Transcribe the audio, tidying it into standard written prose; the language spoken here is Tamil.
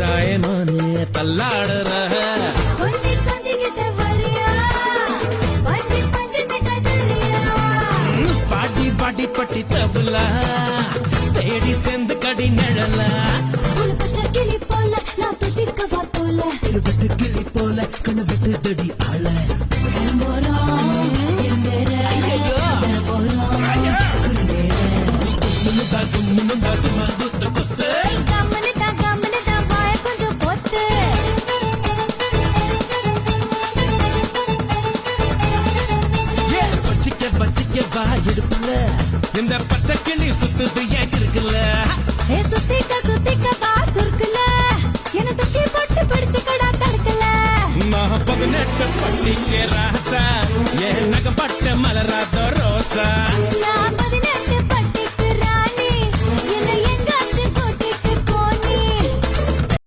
வச்சாயனோ நீ தள்ளாடுற கொஞ்சி கொஞ்சி கிட்ட வரியா பஞ்சு பஞ்சு மிட்டாய் தரியா பாட்டி பாட்டி பட்டி தபுலா தேடி சேர்ந்து கடி நிழல ஒரு பச்சை கிளி போல நான் துதிக்கவா போல இருபட்டு கிளி போல கண்ணு விட்டு தடி ஆள போறோம் எந்தேட ஐயையோ. போறோம் குண்டேட கம்மனு தான் வாய கொஞ்சம் பொத்து வச்சிக்க வா எடுப்புல இந்த பச்சை கிளி சுத்துது ஏன் இருக்குல்ல ஏ சுத்திக்க வா சுருக்குல என்ன தூக்கி போட்டு பிடிச்சு கடா தடுக்கல நான் 18 பட்டிக்கு ராசா என் நகப்பட்ட மலராத ரோசா நான்